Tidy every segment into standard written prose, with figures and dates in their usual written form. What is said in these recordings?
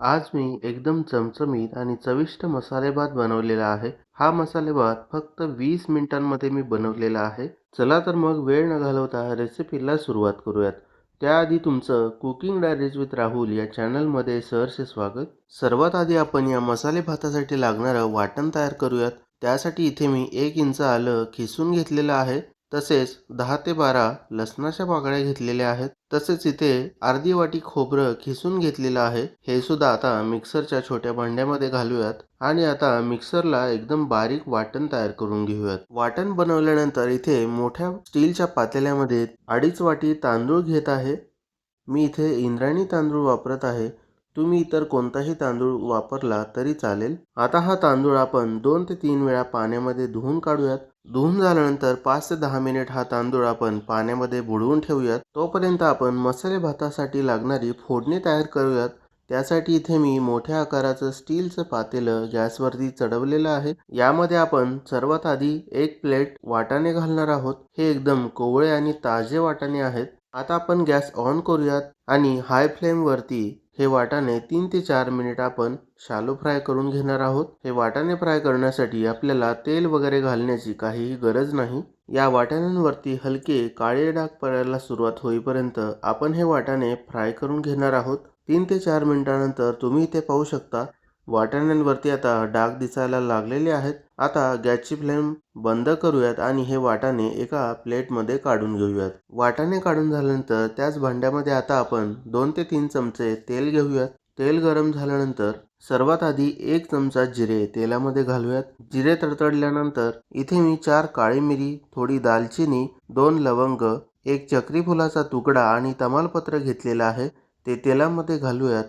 आज मी एकदम चमचमीत आणि चविष्ट मसाले भात बनवलेला आहे. हा मसाले भात फक्त 20 मिनिटांमध्ये मी बनवलेला आहे. चला तर मग वेळ न घालवता रेसिपीला सुरुवात करूयात. त्याआधी तुमचं कुकिंग डायरीज विथ राहुल या चॅनलमध्ये सहर्ष स्वागत. सर्वात आधी आपण या मसाले भातासाठी लागणारं वाटण तयार करूयात. त्यासाठी इथे मी 1 इंच आलं खिसून घेतलेलं आहे. तसेच 10 ते 12 लसणाच्या पाकळ्या घेतलेल्या आहेत. तसेच इथे अर्धी वाटी खोबरं खिसून घेतलेलं आहे. हे सुद्धा आता मिक्सरच्या छोट्या भांड्यामध्ये घालूयात आणि आता मिक्सरला एकदम बारीक वाटण तयार करून घेऊयात. वाटण बनवल्यानंतर इथे मोठ्या स्टीलच्या पातेल्यामध्ये 2.5 वाटी तांदूळ घेत आहे. मी इथे इंद्रायणी तांदूळ वापरत आहे. तुम्ही इतर कोणताही तांदूळ वापरला तरी चालेल. आता हा तांदूळ आपण 2 ते 3 वेळा पाण्यामध्ये धुवून काढूयात. धुवून झाल्यानंतर 5 ते 10 मिनिट हा तांदूळ आपण पाण्यामध्ये बुडवून ठेवूयात. तोपर्यंत आपण मसाले भातासाठी लागणारी फोडणी तयार करूयात. त्यासाठी इथे मी मोठ्या आकाराचं स्टीलचं पातेलं गॅसवरती चढवलेलं आहे. यामध्ये आपण सर्वात आधी 1 प्लेट वाटाणे घालणार आहोत. हे एकदम कोवळे आणि ताजे वाटाणे आहेत. आता आपण गॅस ऑन करूयात आणि हाय फ्लेमवरती हे वाटाणे 3 ते 4 मिनिट आपण शालो फ्राय करून घेणार आहोत. हे वाटाणे फ्राय करण्यासाठी आपल्याला तेल वगैरे घालण्याची काहीही गरज नाही. या वाटाण्यांवरती हलके काळे डाग पडायला सुरुवात होईपर्यंत आपण हे वाटाणे फ्राय करून घेणार आहोत. 3 ते 4 मिनिटानंतर तुम्ही इथे पाहू शकता वाटाण्यांवरती आता डाग दिसायला लागलेले आहेत. आता गॅसची फ्लेम बंद करूयात आणि हे वाटाणे एका प्लेटमध्ये काढून घेऊयात. वाटाणे काढून झाल्यानंतर त्याच भांड्यामध्ये आता आपण 2 ते 3 चमचे तेल घेऊयात. तेल गरम झाल्यानंतर सर्वात आधी 1 चमचा जिरे तेलामध्ये घालूयात. जिरे तडतडल्यानंतर इथे मी 4 काळी मिरी, थोडी दालचिनी, 2 लवंग, 1 चक्री फुलाचा तुकडा आणि तमालपत्र घेतलेला आहे. ते तेलामध्ये घालूयात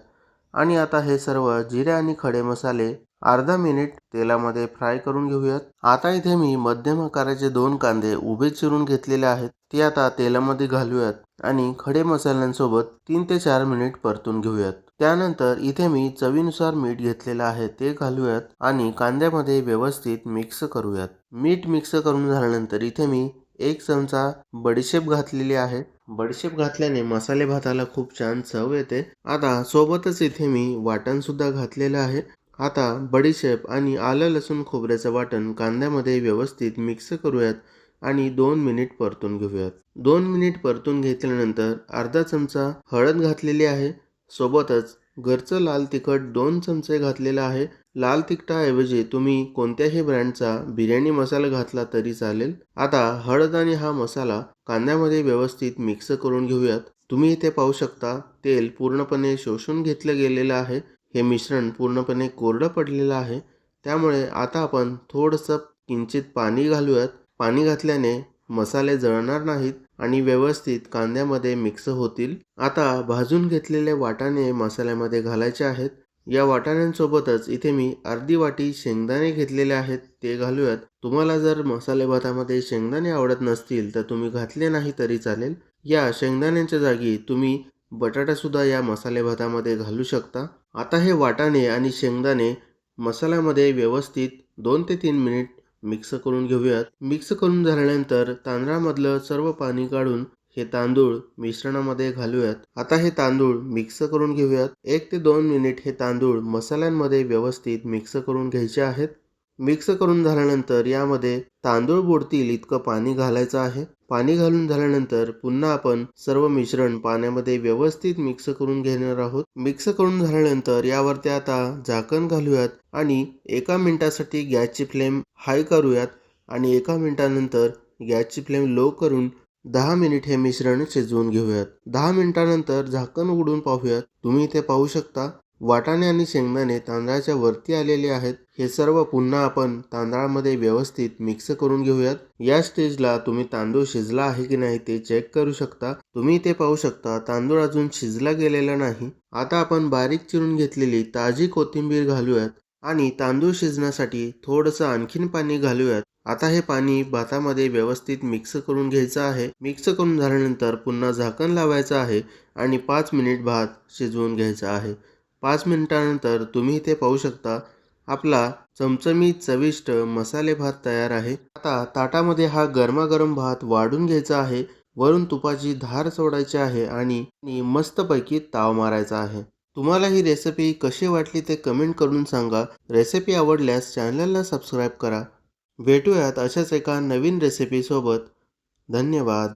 आणि आता हे सर्व जिरे आणि खडे मसाले अर्धा मिनिट तेलामध्ये फ्राय करून घेऊयात. आता इथे मी मध्यम आकाराचे 2 कांदे उभे चिरून घेतलेले आहेत. ते आता तेलामध्ये घालूयात आणि खडे मसाल्यांसोबत 3 ते 4 मिनिट परतून घेऊयात. त्यानंतर इथे मी चवीनुसार मीठ घेतलेलं आहे ते घालूयात आणि कांद्यामध्ये व्यवस्थित मिक्स करूयात. मीठ मिक्स करून झाल्यानंतर इथे मी 1 चमचा बडीशेप घातलेली आहे. बडीशेप घातल्याने मसाले भाताला खूप छान चव येते. आता सोबतच इथे मी वाटण सुद्धा घातलेलं आहे. आता बडीशेप आणि आलं लसूण खोबऱ्याचं वाटण कांद्यामध्ये व्यवस्थित मिक्स करूयात आणि 2 मिनिट परतून घेऊयात. 2 मिनिट परतून घेतल्यानंतर अर्धा चमचा हळद घातलेली आहे. सोबतच घरचं लाल तिखट 2 चमचे घातलेलं आहे. लाल तिखटाऐवजी तुम्ही कोणत्याही ब्रँडचा बिर्याणी मसाला घातला तरी चालेल. आता हळद आणि हा मसाला कांद्यामध्ये व्यवस्थित मिक्स करून घेऊयात. तुम्ही इथे पाहू शकता तेल पूर्णपणे शोषून घेतलं गेलेलं आहे. हे मिश्रण पूर्णपणे कोरडं पडलेलं आहे. त्यामुळे आता आपण थोडंसं किंचित पाणी घालूयात. पाणी घातल्याने मसाले जळणार नाहीत आणि व्यवस्थित कांद्यामध्ये मिक्स होतील. आता भाजून घेतलेले वाटाणे मसाल्यामध्ये घालायचे आहेत. या वाटाण्यांसोबतच इथे मी अर्धी वाटी शेंगदाणे घेतलेले आहेत ते घालूयात. तुम्हाला जर मसाले भातामध्ये शेंगदाणे आवडत नसतील तर तुम्ही घातले नाही तरी चालेल. या शेंगदाण्यांच्या जागी तुम्ही बटाटा सुद्धा या मसाले भातामध्ये घालू शकता. आता हे वाटाणे आणि शेंगदाणे मसाल्यामध्ये व्यवस्थित 2 ते 3 मिनिट मिक्स करून घेऊयात. मिक्स करून झाल्यानंतर तांदळामधलं सर्व पाणी काढून हे तांदूळ मिश्रणामध्ये घालूयात. आता हे तांदूळ मिक्स करून घेऊयात. 1 ते 2 मिनिट हे तांदूळ मसाल्यांमध्ये व्यवस्थित मिक्स करून घ्यायचे आहेत. मिक्स करून झाल्यानंतर यामध्ये तांदूळ बुडतील इतकं पाणी घालायचं आहे. पाणी घालून झाल्यानंतर पुन्हा आपण सर्व मिश्रण पाण्यामध्ये व्यवस्थित मिक्स करून घेणार आहोत. मिक्स करून झाल्यानंतर यावरती आता झाकण घालूयात आणि 1 मिनिटासाठी गॅसची फ्लेम हाय करूयात आणि 1 मिनिटानंतर गॅसची फ्लेम लो करून 10 मिनिट हे मिश्रण शिजवून घेऊयात. 10 मिनिटानंतर झाकण उघडून पाहूयात. तुम्ही इथे पाहू शकता वाटाणे आणि शेंगदाणे तांदळाच्या वरती आलेले आहेत. हे सर्व पुन्हा आपण तांदळामध्ये व्यवस्थित मिक्स करून घेऊयात. या स्टेजला तुम्ही तांदूळ शिजला आहे की नाही ते चेक करू शकता. तुम्ही इथे पाहू शकता तांदूळ अजून शिजला गेलेला नाही. आता आपण बारीक चिरून घेतलेली ताजी कोथिंबीर घालूयात आणि तांदूळ शिजण्यासाठी थोडंसं आणखीन पाणी घालूयात. आता हे पाणी भातामध्ये व्यवस्थित मिक्स करून घ्यायचं आहे. मिक्स करून झाल्यानंतर पुन्हा झाकण लावायचं आहे आणि 5 मिनिट भात शिजवून घ्यायचा आहे. 5 मिनिटानंतर तुम्ही इथे पाहू शकता आपला चमचमीत चविष्ट मसाले भात तयार आहे. आता ताटामध्ये हा गरमागरम भात वाढून घ्यायचा आहे. वरून तुपाची धार सोडायची आहे आणि मस्तपैकी ताव मारायचा आहे. तुम्हाला ही रेसिपी कशी वाटली ते कमेंट करून सांगा. रेसिपी आवडल्यास चॅनलला सबस्क्राईब करा. भेटूयात अशाच एका नवीन रेसिपीसोबत. धन्यवाद.